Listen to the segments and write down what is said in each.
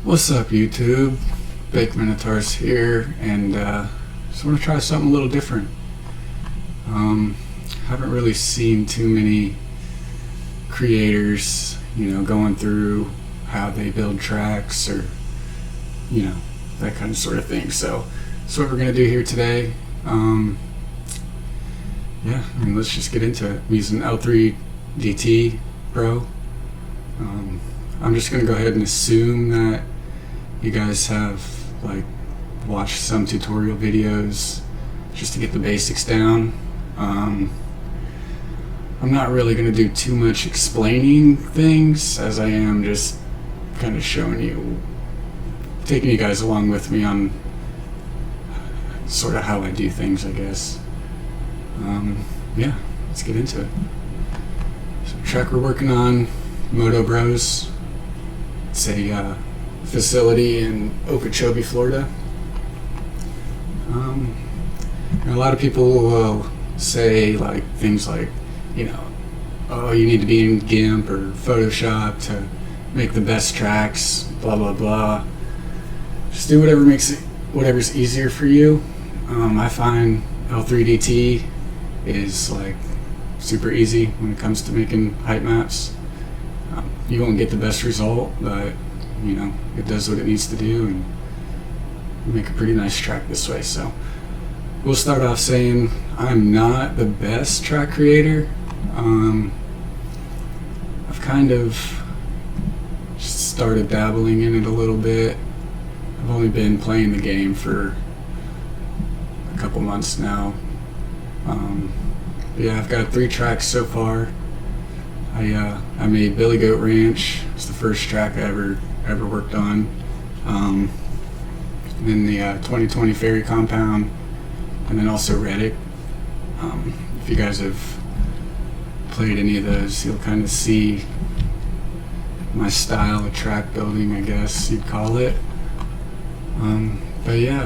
What's up, YouTube? Baked Minotaurs here, and just want to try something a little different. Haven't really seen too many creators, going through how they build tracks or, that kind of sort of thing. So that's what we're going to do here today. Let's just get into it. I'm using L3 DT Pro. I'm just going to go ahead and assume that you guys have watched some tutorial videos just to get the basics down. I'm not really going to do too much explaining things, as I am just kind of showing you, taking you guys along with me on sort of how I do things, I guess. Let's get into it. So the track we're working on, MotoBros. It's a facility in Okeechobee, Florida. A lot of people will say things like, oh, you need to be in GIMP or Photoshop to make the best tracks, blah blah blah. Just do whatever's easier for you. I find L3DT is super easy when it comes to making height maps. You won't get the best result, but it does what it needs to do and make a pretty nice track this way. So we'll start off saying I'm not the best track creator. I've kind of just started dabbling in it a little bit. I've only been playing the game for a couple months now. I've got 3 tracks so far. I made Billy Goat Ranch. It's the first track I ever worked on. Then the 2020 Ferry Compound, and then also Reddick. If you guys have played any of those, you'll kind of see my style of track building, I guess you'd call it.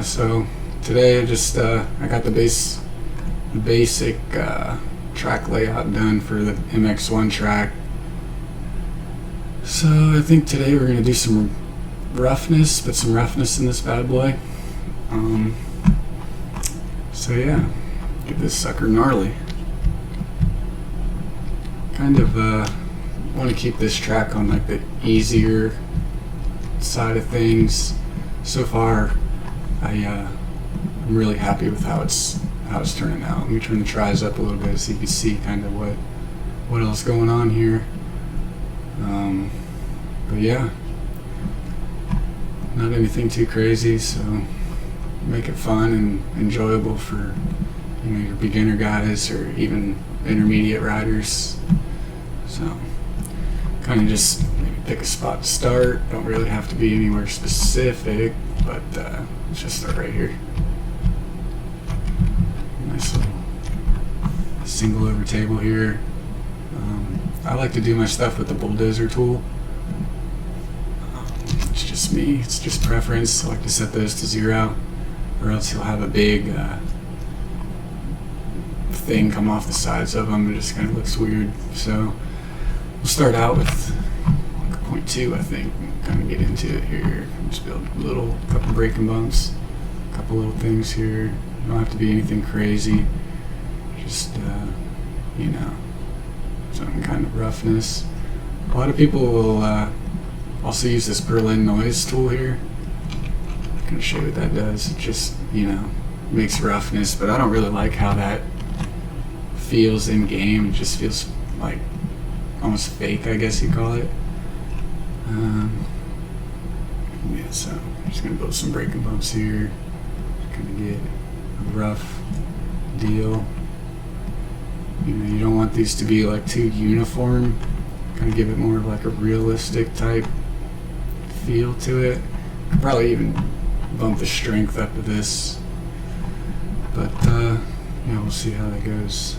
So today I got the basic track layout done for the MX1 track. So I think today we're going to do some roughness, put some roughness in this bad boy. Get this sucker gnarly. Kind of want to keep this track on the easier side of things. So far, I'm really happy with how it's turning out. Let me turn the tries up a little bit so you can see kind of what else going on here. Not anything too crazy, so make it fun and enjoyable for your beginner guys or even intermediate riders. So kind of just maybe pick a spot to start. Don't really have to be anywhere specific, but let's just start right here. Nice little single over table here. I like to do my stuff with the bulldozer tool. It's just me, it's just preference. I like to set those to 0, or else you'll have a big thing come off the sides of them. It just kind of looks weird. So we'll start out with 0.2, I think, and kind of get into it here. Just build a couple breaking bumps, a couple little things here. You don't have to be anything crazy. Just some kind of roughness. A lot of people will also use this Berlin noise tool here. I'm going to show you what that does. It just makes roughness, but I don't really like how that feels in game. It just feels like almost fake, I guess you call it. So I'm just going to build some breaking bumps here. Kind of get a rough deal. You don't want these to be too uniform. Kind of give it more of a realistic type feel to it. Could probably even bump the strength up of this, but we'll see how that goes.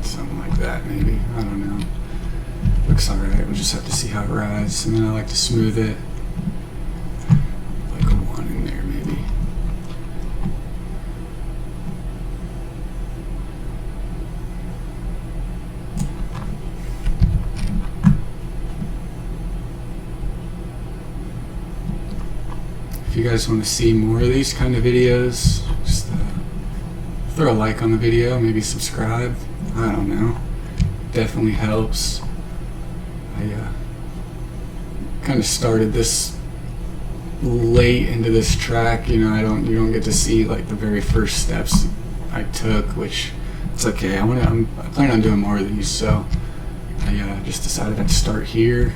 Something like that, maybe. I don't know. Looks alright. We'll just have to see how it rides, and then I like to smooth it. Like a 1 in there, maybe. you guys want to see more of these kind of videos, just throw a like on the video, maybe subscribe. I don't know. Definitely helps. I kind of started this late into this track. You know, you don't get to see like the very first steps I took, which it's okay. I plan on doing more of these, so I just decided I'd start here,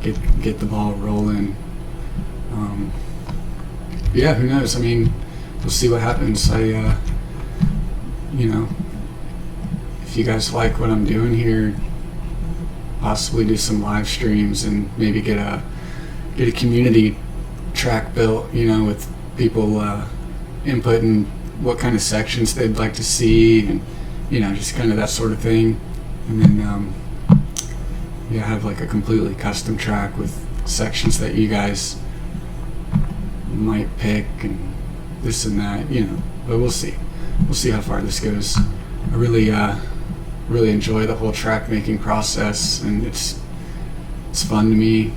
get the ball rolling. Yeah, who knows? I mean, we'll see what happens. You know, if you guys like what I'm doing here, possibly do some live streams and maybe get a community track built, you know, with people inputting what kind of sections they'd like to see, and you know, just kind of that sort of thing. And then yeah, have like a completely custom track with sections that you guys might pick and this and that, you know. But we'll see how far this goes. I really enjoy the whole track making process, and it's fun to me.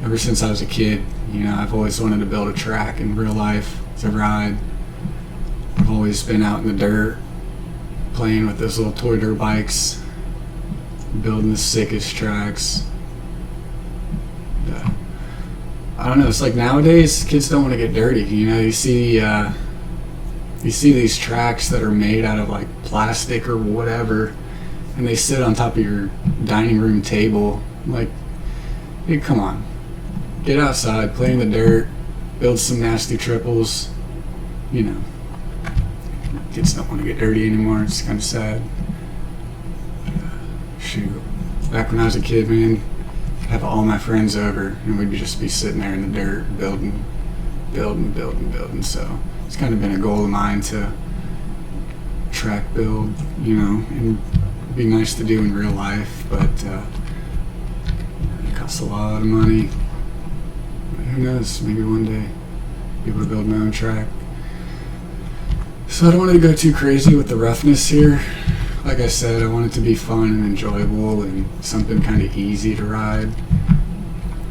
Ever since I was a kid, you know, I've always wanted to build a track in real life to ride. I've always been out in the dirt playing with those little toy dirt bikes, building the sickest tracks. I don't know, it's like nowadays kids don't want to get dirty. You know, you see these tracks that are made out of like plastic or whatever, and they sit on top of your dining room table. Like, hey, come on, get outside, play in the dirt, build some nasty triples. You know, kids don't want to get dirty anymore. It's kind of sad. Shoot, back when I was a kid, man, I'd have all my friends over and we'd just be sitting there in the dirt building. So it's kind of been a goal of mine to track build, you know, and it'd be nice to do in real life, but it costs a lot of money. But who knows, maybe one day be able to build my own track. So I don't want to go too crazy with the roughness here. Like I said, I want it to be fun and enjoyable and something kind of easy to ride.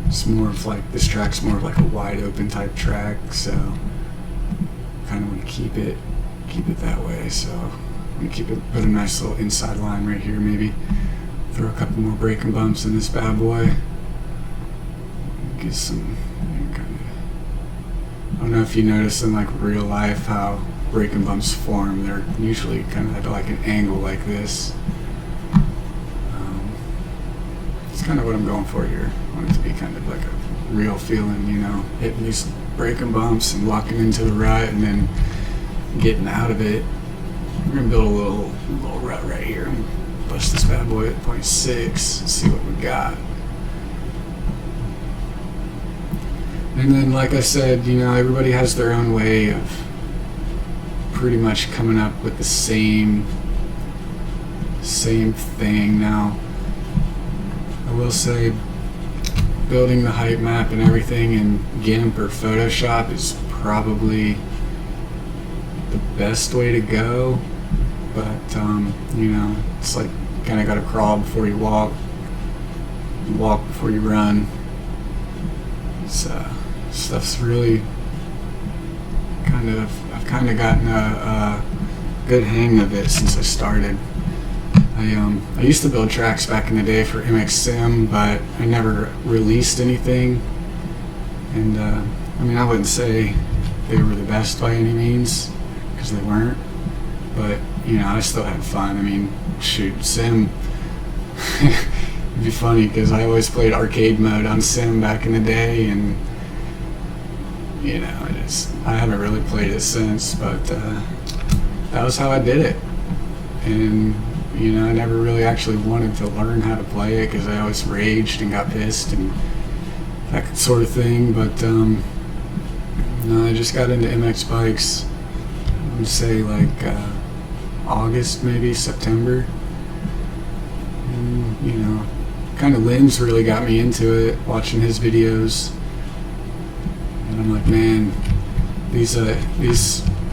It's more of like, this track's more of like a wide open type track, so kind of want to keep it that way. So I'm gonna put a nice little inside line right here, maybe throw a couple more braking bumps in this bad boy. Get some kind of, I don't know if you notice in like real life how braking bumps form. They're usually kind of at like an angle like this. It's kind of what I'm going for here. I want it to be kind of like a real feeling, you know, hitting these braking bumps and locking into the rut and then getting out of it. We're gonna build a little rut right here and bust this bad boy at 0.6 and see what we got. And then, like I said, you know, everybody has their own way of pretty much coming up with the same thing. Now, I will say, building the height map and everything in GIMP or Photoshop is probably the best way to go, but you know, it's like kind of got to crawl before you walk before you run. Stuff's really I've kind of gotten a good hang of it since I started. I used to build tracks back in the day for MX Sim, but I never released anything. And I mean, I wouldn't say they were the best by any means, because they weren't. But you know, I still had fun. I mean, shoot, Sim. It'd be funny because I always played arcade mode on Sim back in the day, and you know, I haven't really played it since, but that was how I did it. And you know, I never really actually wanted to learn how to play it because I always raged and got pissed and that sort of thing. But no, I just got into MX bikes, I would say like August, maybe September. And you know, kind of Lynn's really got me into it, watching his videos. And I'm like, man, these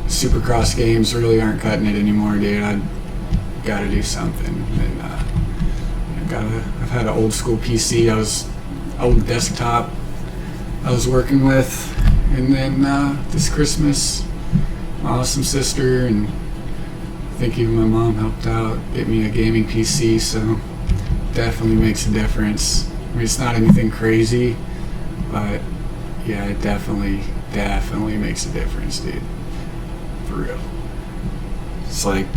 Supercross games really aren't cutting it anymore, dude. I gotta do something. And I've had an old school PC. Old desktop. I was working with. And then this Christmas, my awesome sister and I think even my mom helped out get me a gaming PC, so definitely makes a difference. I mean, it's not anything crazy, but yeah, it definitely makes a difference, dude. For real. It's like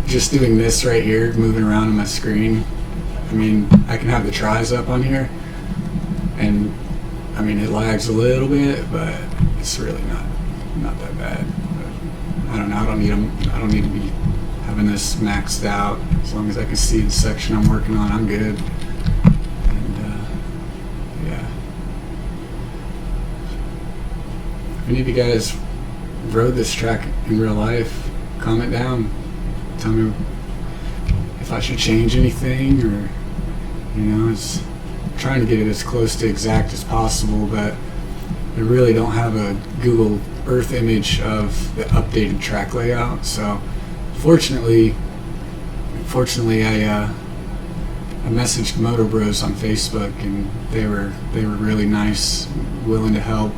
just doing this right here, moving around on my screen. I mean, I can have the tries up on here, and I mean, it lags a little bit, but it's really not that bad. But I don't know. I don't need to be having this maxed out. As long as I can see the section I'm working on, I'm good. And yeah. If any of you guys rode this track in real life, comment down. Tell me if I should change anything, or it's trying to get it as close to exact as possible, but I really don't have a Google Earth image of the updated track layout. So fortunately I messaged MotoBros on Facebook, and they were really nice, willing to help.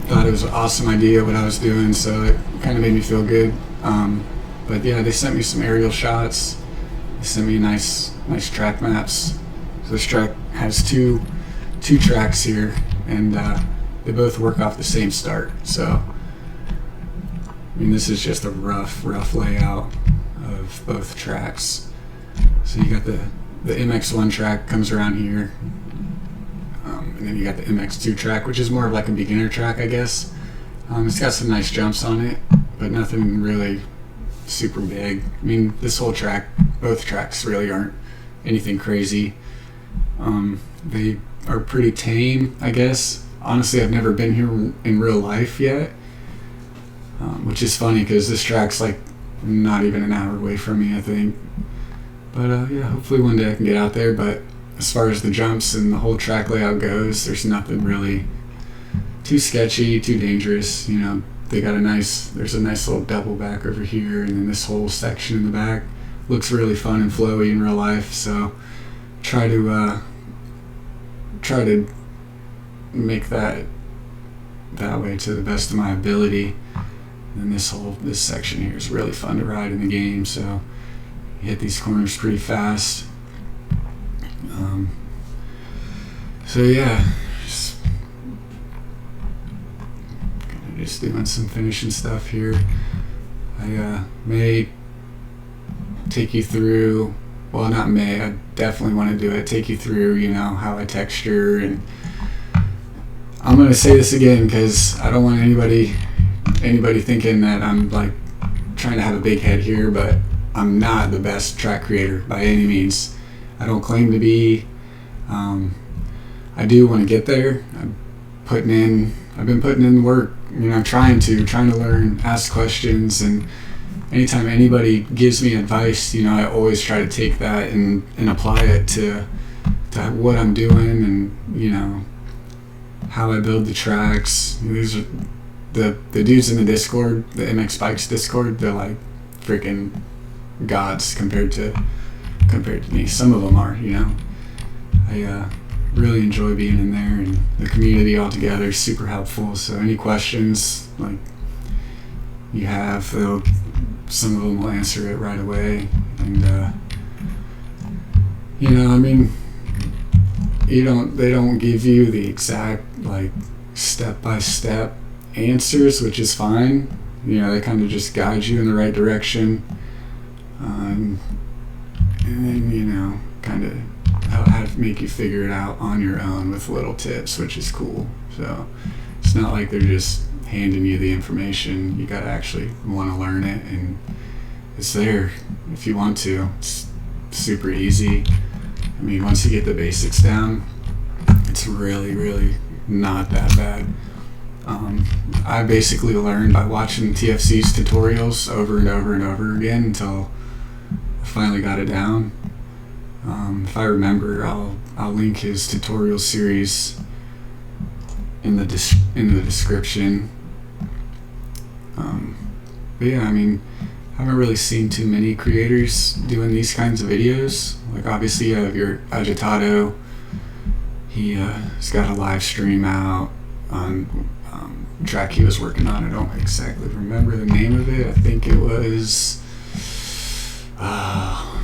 Thought it was an awesome idea what I was doing, so it kind of made me feel good. But yeah, they sent me some aerial shots. They sent me nice track maps. So this track has two tracks here, and they both work off the same start. So I mean, this is just a rough layout of both tracks. So you got the MX1 track comes around here, and then you got the MX2 track, which is more of like a beginner track, I guess. It's got some nice jumps on it, but nothing really super big. I mean, this whole track, both tracks really aren't anything crazy. They are pretty tame, I guess. Honestly, I've never been here in real life yet, which is funny because this track's like not even an hour away from me, I think. But yeah, hopefully one day I can get out there. But as far as the jumps and the whole track layout goes, there's nothing really too sketchy, too dangerous. They got there's a nice little double back over here, and then this whole section in the back looks really fun and flowy in real life. So try to make that way to the best of my ability. And this section here is really fun to ride in the game, so you hit these corners pretty fast. So yeah, just doing some finishing stuff here. I may take you through, well, not may, I definitely want to do it, take you through, how I texture. And I'm going to say this again because I don't want anybody thinking that I'm like trying to have a big head here, but I'm not the best track creator by any means. I don't claim to be. I do want to get there. I've been putting in work, trying to learn, ask questions, and anytime anybody gives me advice, I always try to take that and apply it to what I'm doing, and how I build the tracks. These are the dudes in the Discord, the MX Bikes Discord. They're like freaking gods compared to me. Some of them are, I really enjoy being in there, and the community altogether is super helpful. So any questions like you have, some of them will answer it right away. And I mean, they don't give you the exact like step-by-step answers, which is fine. They kind of just guide you in the right direction, and then kind of how to make you figure it out on your own with little tips, which is cool. So it's not like they're just handing you the information. You gotta actually want to learn it, and it's there if you want to. It's super easy. I mean, once you get the basics down, it's really not that bad. I basically learned by watching TFC's tutorials over and over and over again until I finally got it down. If I remember, I'll link his tutorial series in the description. But yeah, I mean, I haven't really seen too many creators doing these kinds of videos. Like obviously you have your Agitato. he's got a live stream out on track he was working on. I don't exactly remember the name of it. I think it was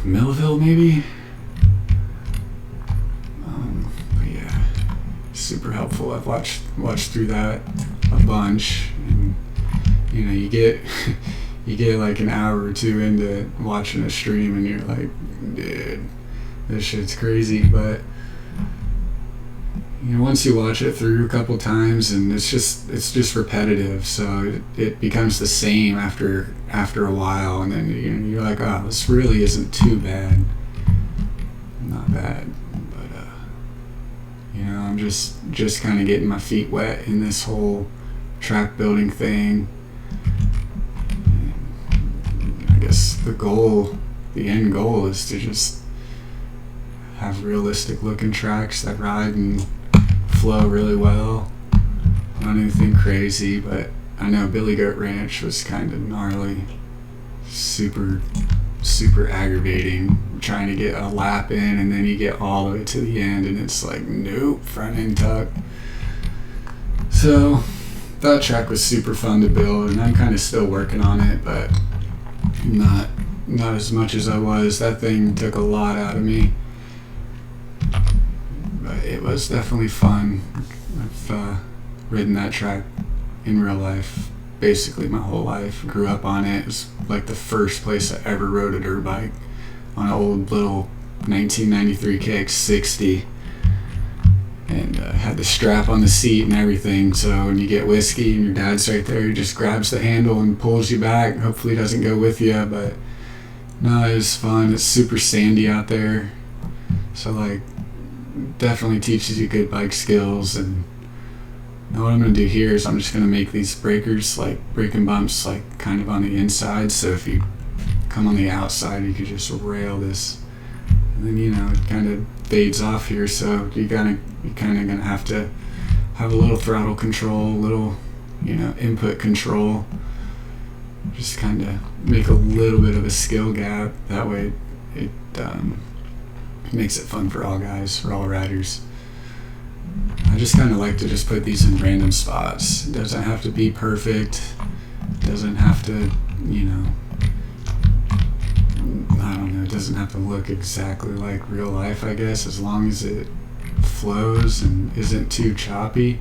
Millville, maybe. But yeah, super helpful. I've watched through that a bunch, and you get you get like an hour or two into watching a stream, and you're like, dude, this shit's crazy. But once you watch it through a couple times, and it's just repetitive, so it becomes the same after a while, and then you're like, oh, this really isn't too bad, not bad. But I'm just kind of getting my feet wet in this whole track building thing. And I guess the end goal is to just have realistic looking tracks that ride and flow really well. Not anything crazy, but I know Billy Goat Ranch was kind of gnarly, super aggravating, trying to get a lap in, and then you get all the way to the end and it's like, nope, front end tuck. So that track was super fun to build, and I'm kind of still working on it, but not as much as I was. That thing took a lot out of me. It was definitely fun. I've ridden that track in real life basically my whole life. Grew up on it. It was like the first place I ever rode a dirt bike, on an old little 1993 KX60, and had the strap on the seat and everything, so when you get whiskey and your dad's right there, he just grabs the handle and pulls you back. Hopefully he doesn't go with you, but no, it was fun. It's super sandy out there, so like definitely teaches you good bike skills. And now what I'm going to do here is I'm just going to make these breakers, like braking bumps, like kind of on the inside, so if you come on the outside you could just rail this, and then it kind of fades off here, so you're kind of going to have to have a little throttle control, a little input control, just kind of make a little bit of a skill gap. That way it makes it fun for all guys, for all riders. I just kind of like to just put these in random spots. It doesn't have to be perfect. It doesn't have to, I don't know, it doesn't have to look exactly like real life, I guess, as long as it flows and isn't too choppy.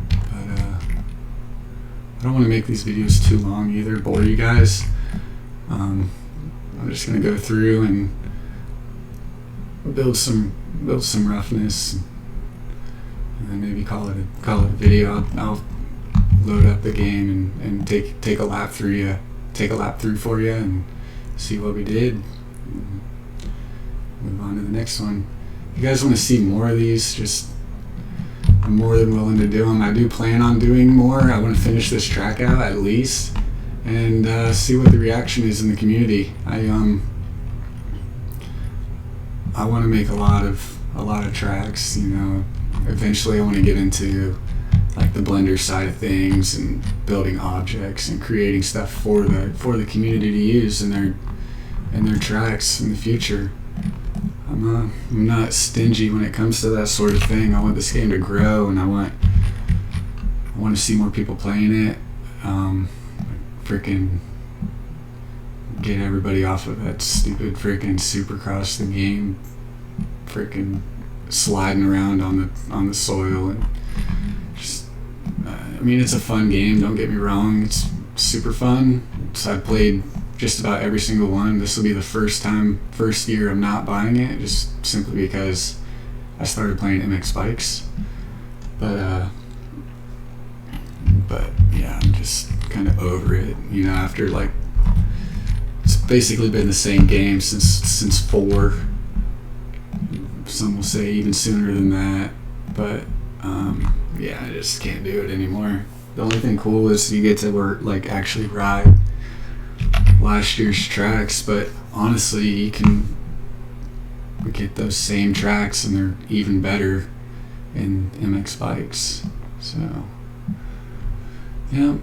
But I don't want to make these videos too long either, bore you guys. I'm just going to go through and build some roughness, and then maybe call it a video. I'll load up the game and take a lap through for you and see what we did. Move on to the next one. If you guys want to see more of these, I'm more than willing to do them. I do plan on doing more. I want to finish this track out at least, and see what the reaction is in the community. I want to make a lot of tracks. Eventually I want to get into like the blender side of things and building objects and creating stuff for the community to use in their tracks in the future. I'm not stingy when it comes to that sort of thing. I want this game to grow, and I want to see more people playing it. Freaking get everybody off of that stupid freaking Supercross the game, freaking sliding around on the soil, and just it's a fun game, don't get me wrong, it's super fun. So I played just about every single one. This will be the first year I'm not buying it, just simply because I started playing MX bikes. But yeah, I'm just kind of over it, after like, it's basically been the same game since 4. Some will say even sooner than that, but yeah, I just can't do it anymore. The only thing cool is you get to actually ride last year's tracks, but honestly you can get those same tracks and they're even better in MX bikes. So yeah.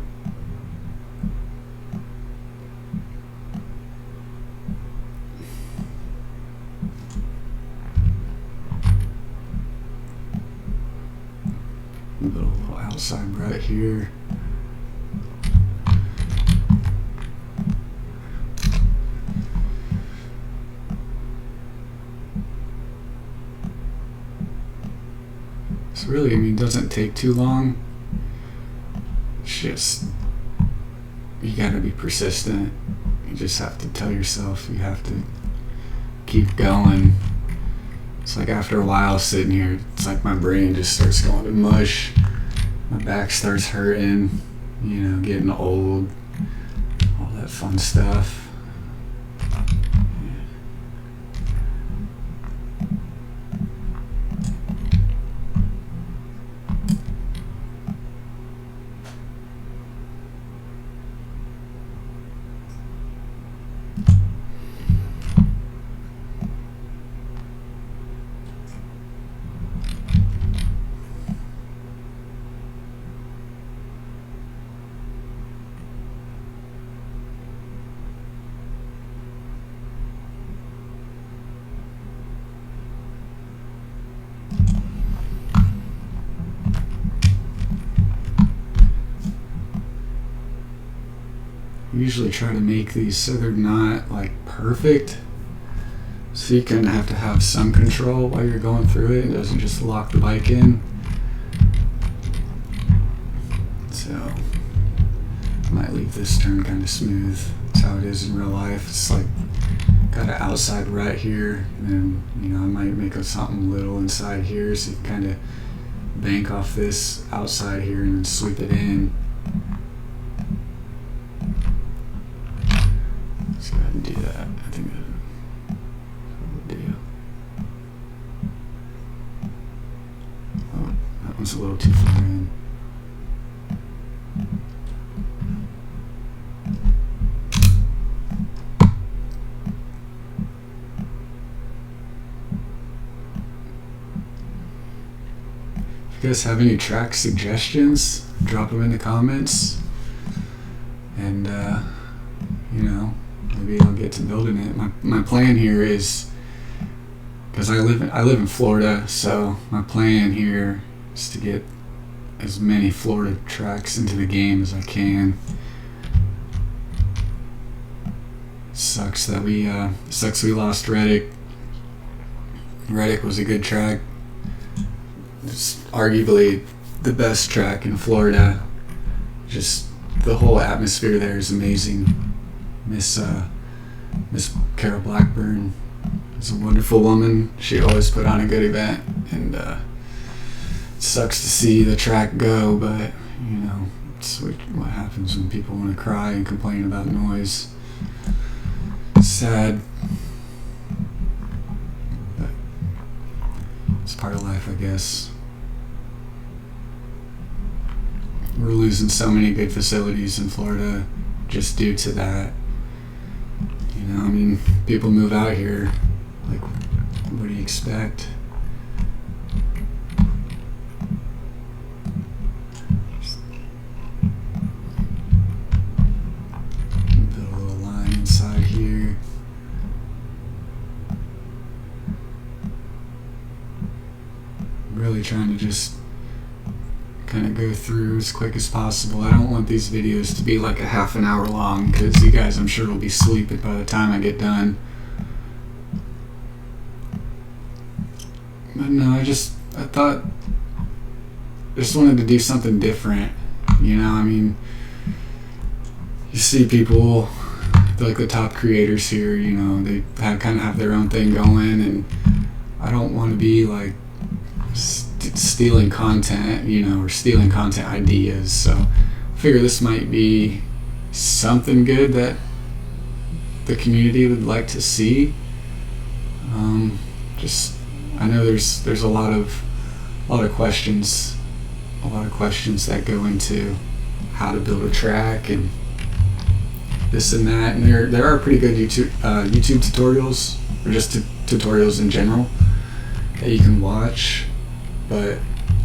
outside right here. So really, I mean, it doesn't take too long. It's just, you gotta be persistent. You just have to tell yourself you have to keep going. It's like after a while sitting here, it's like my brain just starts going to mush. My back starts hurting, you know, getting old, all that fun stuff. Usually try to make these so they're not like perfect, so you kind of have to have some control while you're going through it. It doesn't just lock the bike in. So I might leave this turn kind of smooth. That's how it is in real life. It's like got an outside right here, and then, you know, I might make something little inside here, so you kind of bank off this outside here and then sweep it in. Let's go ahead and do that. I think that's what we'll do. Oh, that one's a little too far in. If you guys have any track suggestions, drop them in the comments, and you know, maybe I'll get to building it. My plan here is, because I live in Florida, so my plan here is to get as many Florida tracks into the game as I can. Sucks we lost Reddick. Reddick was a good track. It's arguably the best track in Florida. Just the whole atmosphere there is amazing. Miss Carol Blackburn is a wonderful woman. She always put on a good event, and it sucks to see the track go, but you know, it's what happens when people want to cry and complain about noise. Sad, but it's part of life, I guess. We're losing so many good facilities in Florida just due to that. You know, I mean, people move out here, like, what do you expect? Build a little line inside here. Really trying to just kind of go through as quick as possible. I don't want these videos to be like a half an hour long, because you guys, I'm sure, will be sleeping by the time I get done. But no, I just wanted to do something different. You know, I mean, you see people like the top creators here, you know, they kind of have their own thing going, and I don't want to be like stealing content, you know, or stealing content ideas. So I figure this might be something good that the community would like to see. Just, I know there's a lot of questions that go into how to build a track and this and that, and there are pretty good YouTube tutorials, or just tutorials in general that you can watch. But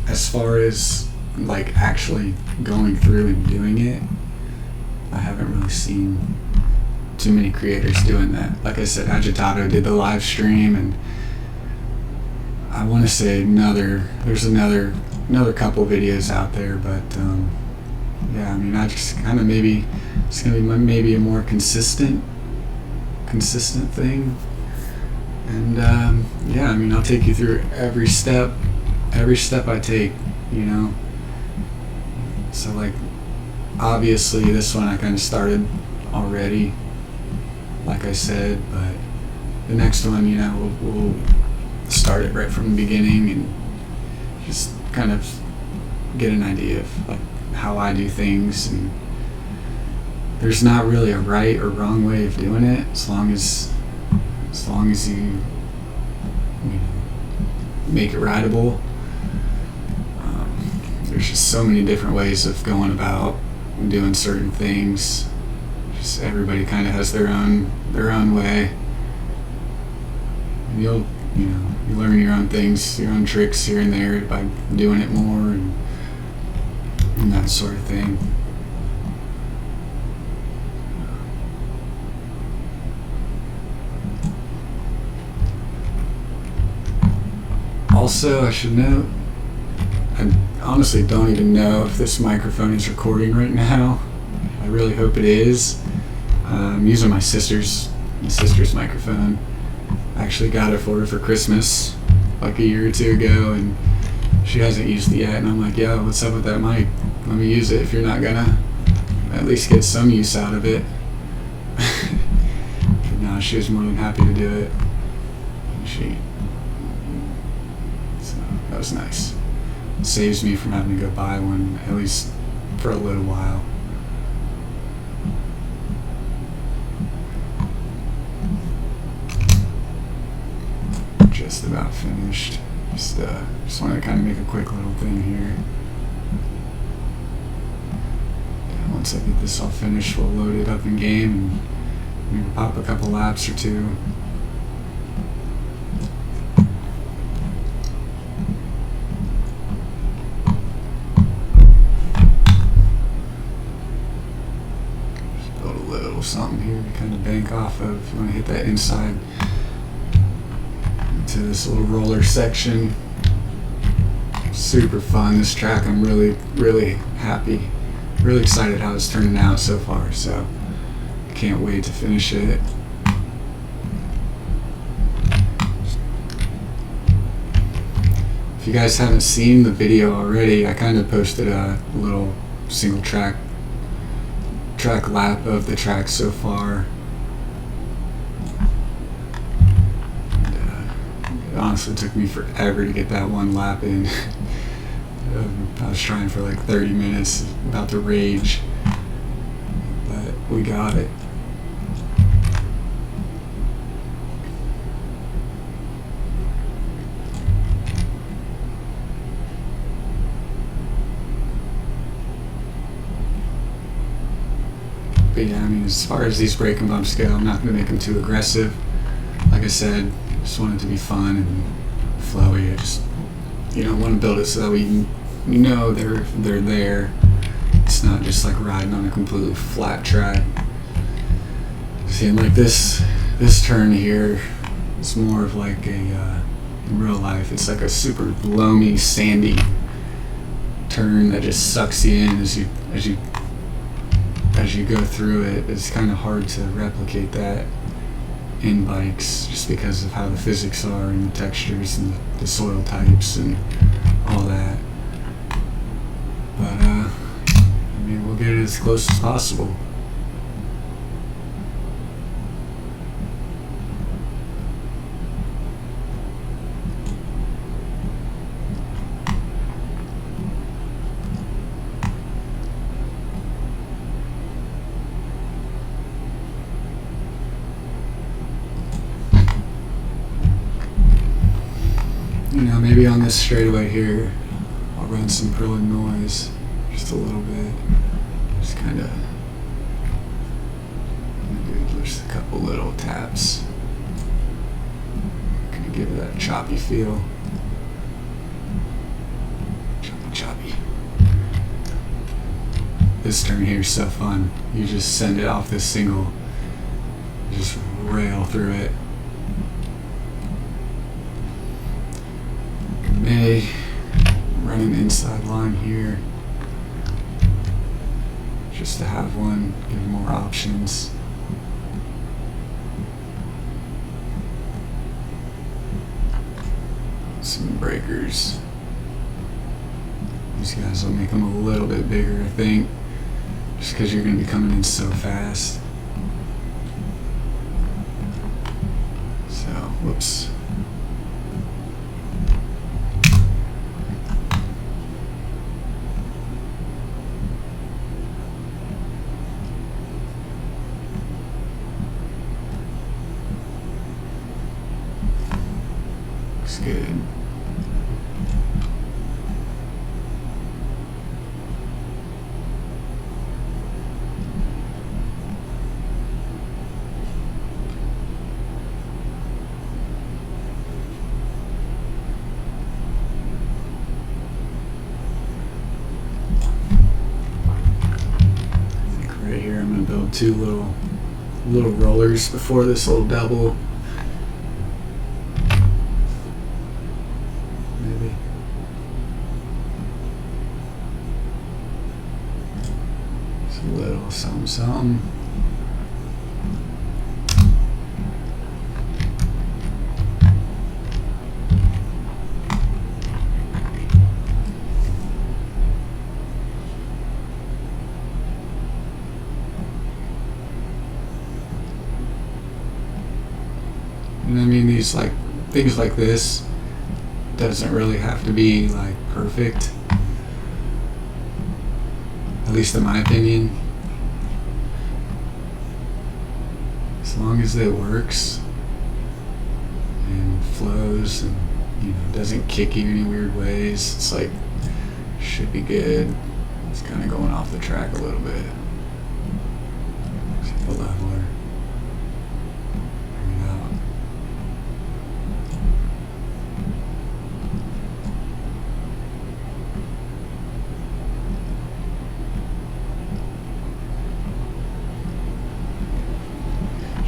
as far as like actually going through and doing it, I haven't really seen too many creators doing that. Like I said, Agitato did the live stream, and I want to say there's another another couple videos out there, but yeah, I mean, I just kind of maybe it's gonna be maybe a more consistent thing, and yeah, I mean, I'll take you through every step I take, you know. So like, obviously this one I kind of started already, like I said, but the next one, you know, we'll start it right from the beginning and just kind of get an idea of like how I do things. And there's not really a right or wrong way of doing it, as long as you know, make it rideable. There's just so many different ways of going about doing certain things. Just everybody kind of has their own way. And you learn your own things, your own tricks here and there by doing it more and that sort of thing. Also, I should note, I honestly don't even know if this microphone is recording right now. I really hope it is. I'm using my sister's microphone. I actually got it for her for Christmas like a year or two ago, and she hasn't used it yet. And I'm like, yo, what's up with that mic? Let me use it if you're not gonna at least get some use out of it. But no, she was more than happy to do it. So that was nice. It saves me from having to go buy one, at least for a little while. Just about finished. Just want to kind of make a quick little thing here. And once I get this all finished, we'll load it up in game and maybe pop a couple laps or two. Just build a little something here to kind of bank off of. If you want to hit that inside to this little roller section. Super fun, this track. I'm really happy, really excited how it's turning out so far, so can't wait to finish it. If you guys haven't seen the video already, I kind of posted a little single track lap of the track so far. It honestly took me forever to get that one lap in. I was trying for like 30 minutes, about to rage, but we got it. But yeah, I mean, as far as these braking bumps go, I'm not going to make them too aggressive. Like I said, just want it to be fun and flowy. I just, want to build it so that we know they're there. It's not just like riding on a completely flat track. See, like this turn here, it's more of like a in real life, it's like a super loamy, sandy turn that just sucks you in as you go through it. It's kind of hard to replicate that in bikes, just because of how the physics are and the textures and the soil types and all that. But I mean, we'll get it as close as possible. Maybe on this straightaway here, I'll run some Perlin noise, just a little bit. Just kind of do just a couple little taps. Kind of give it that choppy feel. Choppy. This turn here is so fun. You just send it off this single, just rail through it. May run run an inside line here just to have one, give more options. Some breakers. These guys will make them a little bit bigger, I think, just because you're going to be coming in so fast. So, whoops. Looks good. Right here, I'm going to build two little rollers before this little double. Maybe. Just a little something. And I mean, these things like this doesn't really have to be like perfect, at least in my opinion. As long as it works and flows and, you know, doesn't kick you any weird ways, it's like should be good. It's kind of going off the track a little bit. Let's hit the leveler.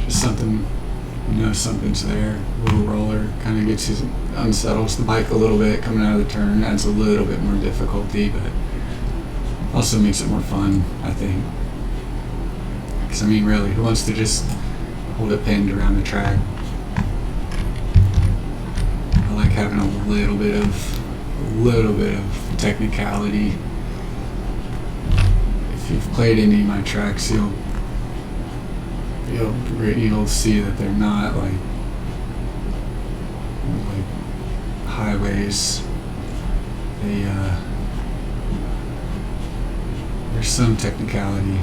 Something, you know, something's there. A little roller kind of gets you, unsettles the bike a little bit coming out of the turn, adds a little bit more difficulty, but also makes it more fun, I think. Because I mean, really, who wants to just hold it pinned around the track? I like having a little bit of technicality. If you've played any of my tracks, you'll see that they're not like highways. There's some technicality.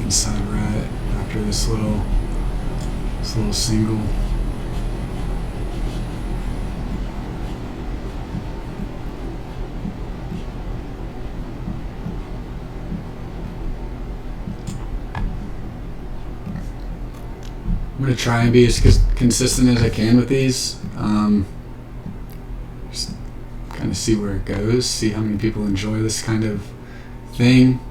Inside right after this little single. I'm going to try and be as consistent as I can with these. Just kind of see where it goes, see how many people enjoy this kind of thing.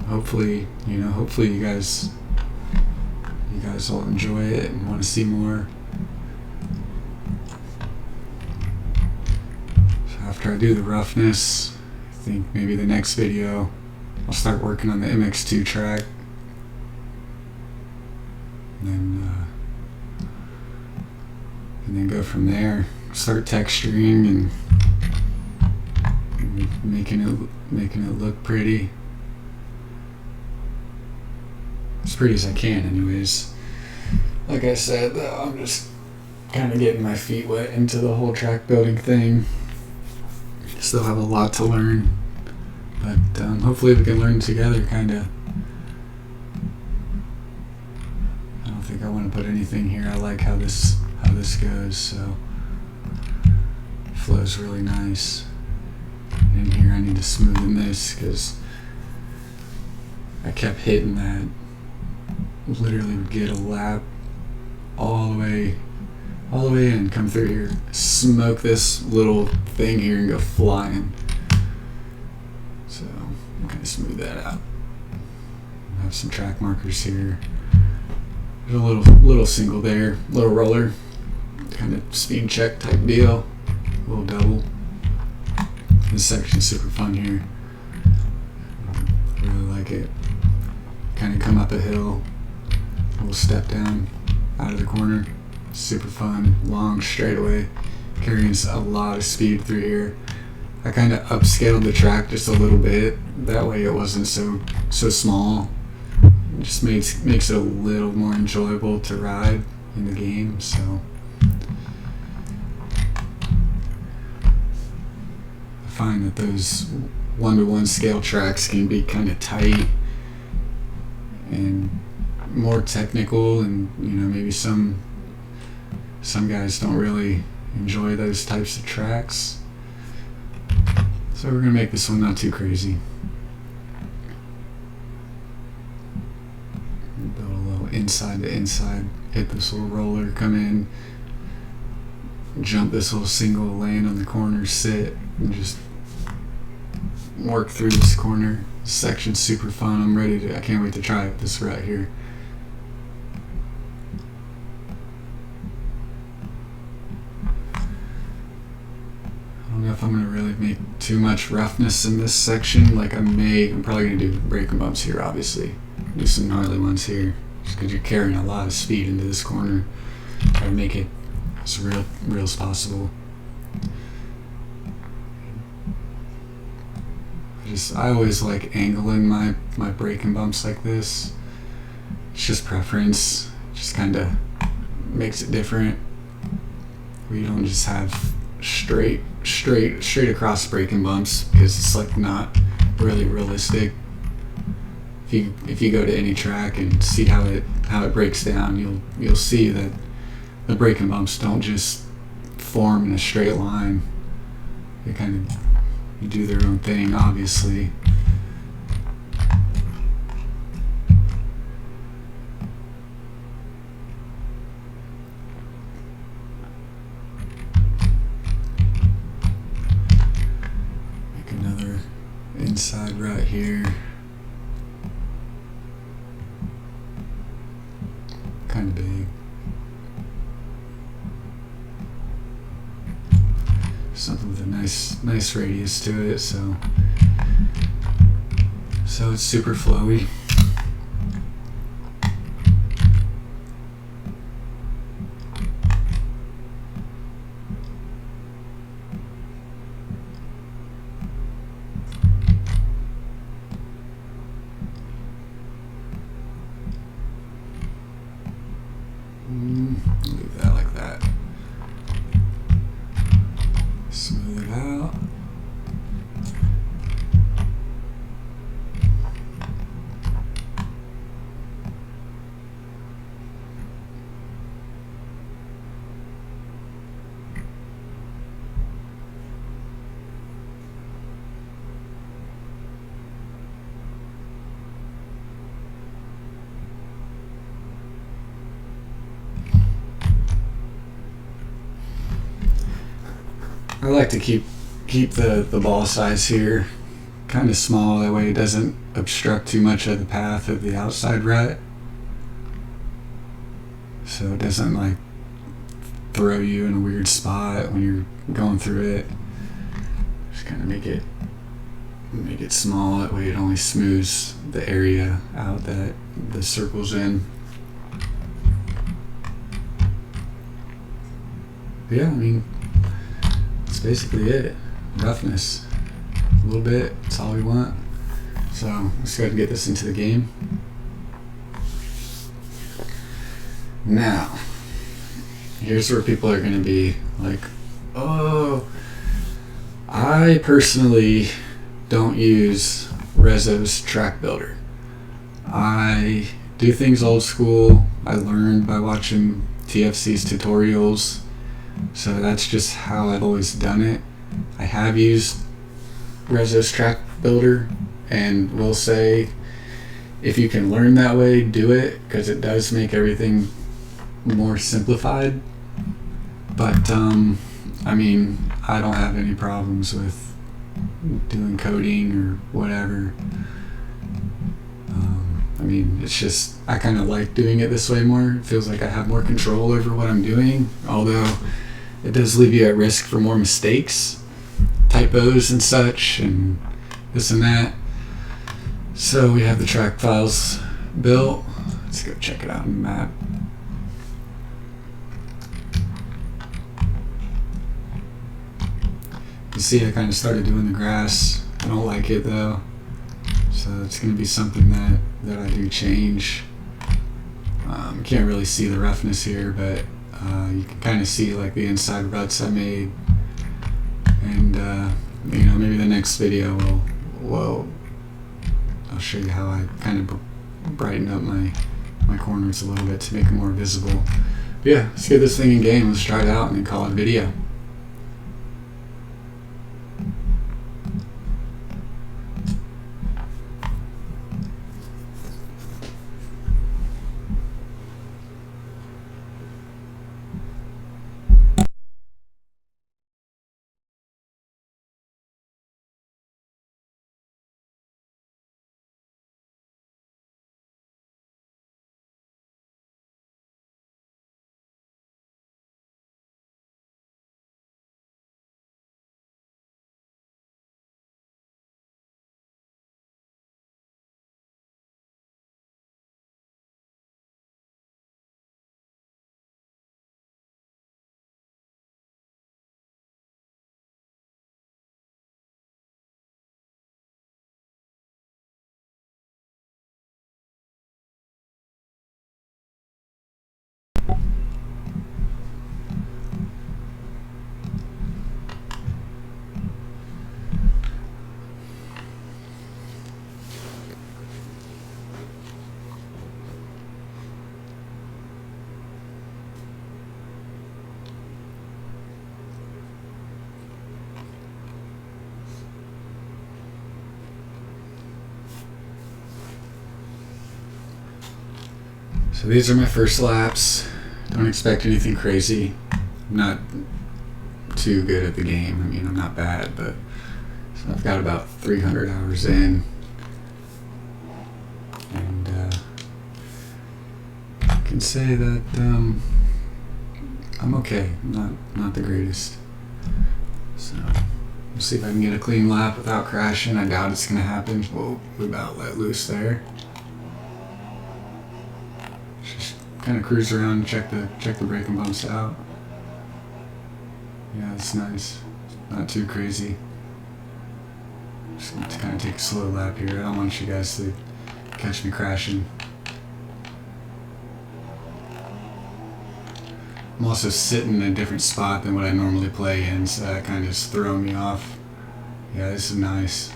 Hopefully you guys will enjoy it and want to see more. So after I do the roughness, I think maybe the next video I'll start working on the MX2 track, and then go from there. Start texturing and making it look pretty. As pretty as I can, anyways. Like I said, though, I'm just kind of getting my feet wet into the whole track building thing. Still have a lot to learn, but hopefully we can learn together, kind of. I don't think I want to put anything here. I like how this goes, so it flows really nice. In here, I need to smoothen this because I kept hitting that. Literally would get a lap all the all the way in, come through here, smoke this little thing here and go flying. So I'm gonna smooth that out. I have some track markers here. There's a little single there, little roller, kind of speed check type deal, a little double. This section's super fun here. I really like it. Kind of come up a hill, a little step down out of the corner. Super fun, long straightaway, carries a lot of speed through here. I kind of upscaled the track just a little bit, that way it wasn't so small. It just makes it a little more enjoyable to ride in the game. So I find that those 1-to-1 scale tracks can be kind of tight and more technical, and maybe some guys don't really enjoy those types of tracks. So we're gonna make this one not too crazy. Build a little inside to inside, hit this little roller, come in, jump this little single, land on the corner, sit, and just work through this corner. This section's super fun. I can't wait to try this right here. I don't know if I'm going to really make too much roughness in this section. Like I'm probably going to do braking bumps here, obviously. Do some gnarly ones here, just because you're carrying a lot of speed into this corner. Try to make it as real as possible. I always like angling my braking bumps like this. It's just preference. Just kind of makes it different. We don't just have straight across braking bumps, because it's like not really realistic. If you go to any track and see how it breaks down, you'll see that the braking bumps don't just form in a straight line. They kind of do their own thing, obviously. Make another inside right here. Kind of big. Something with a nice radius to it, so it's super flowy. Leave that like that. Smooth it out. I like to keep the ball size here kind of small, that way it doesn't obstruct too much of the path of the outside rut, so it doesn't like throw you in a weird spot when you're going through it. Just kind of make it small, that way it only smooths the area out that the circle's in. But yeah, I mean, that's basically it. Roughness, a little bit, that's all we want. So let's go ahead and get this into the game. Now, here's where people are going to be like, oh, I personally don't use Rezo's track builder. I do things old school. I learned by watching TFC's tutorials. So that's just how I've always done it. I have used Rezo's track builder, and will say if you can learn that way, do it, because it does make everything more simplified. But I mean, I don't have any problems with doing coding or whatever. I mean, it's just, I kind of like doing it this way more. It feels like I have more control over what I'm doing, although it does leave you at risk for more mistakes, typos and such, and this and that. So we have the track files built. Let's go check it out on the map. You see, I kind of started doing the grass. I don't like it though, so it's going to be something that I do change. You can't really see the roughness here, but you can kind of see like the inside ruts I made, and you know, maybe the next video will I'll show you how I kind of brighten up my corners a little bit to make them more visible. But yeah, let's get this thing in game. Let's try it out and then call it a video. So these are my first laps. Don't expect anything crazy. I'm not too good at the game. I mean, I'm not bad, but so I've got about 300 hours in, and I can say that I'm okay. I'm not the greatest. So we'll see if I can get a clean lap without crashing. I doubt it's gonna happen. Whoa, we about let loose there. Just kind of cruise around and check the braking bumps out. Yeah, it's nice. Not too crazy. Just going to kind of take a slow lap here. I don't want you guys to catch me crashing. I'm also sitting in a different spot than what I normally play in, so that kind of is throwing me off. Yeah, this is nice.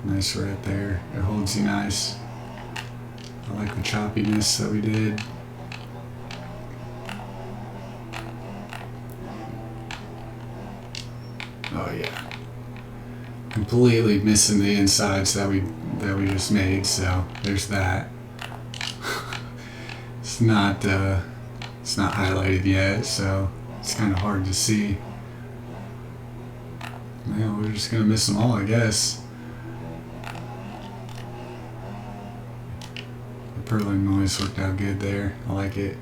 Nice right there. It holds you nice. I like the choppiness that we did. Oh yeah. Completely missing the insides that we just made, so there's that. It's not highlighted yet, so it's kind of hard to see. Yeah, we're just gonna miss them all, I guess. Purling noise worked out good there. I like it.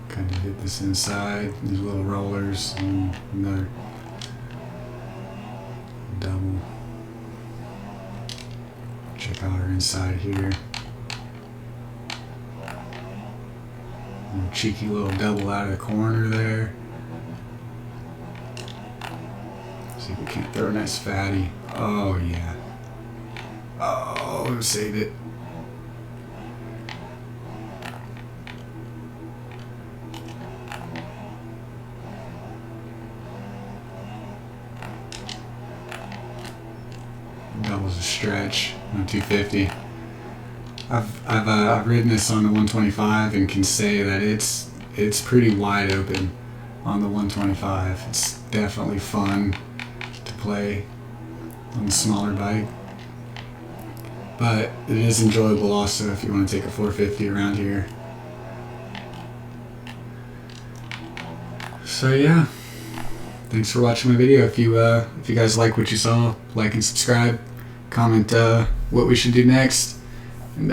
Kind of hit this inside. These little rollers and another double. Check out our inside here. Cheeky little double out of the corner there. See if we can't throw a nice fatty. Oh yeah. Oh, saved it. Double's a stretch on 250. I've ridden this on the 125 and can say that it's pretty wide open on the 125. It's definitely fun to play on the smaller bike. but it is enjoyable also if you want to take a 450 around here. So yeah, thanks for watching my video. If you guys like what you saw, like and subscribe, comment what we should do next, and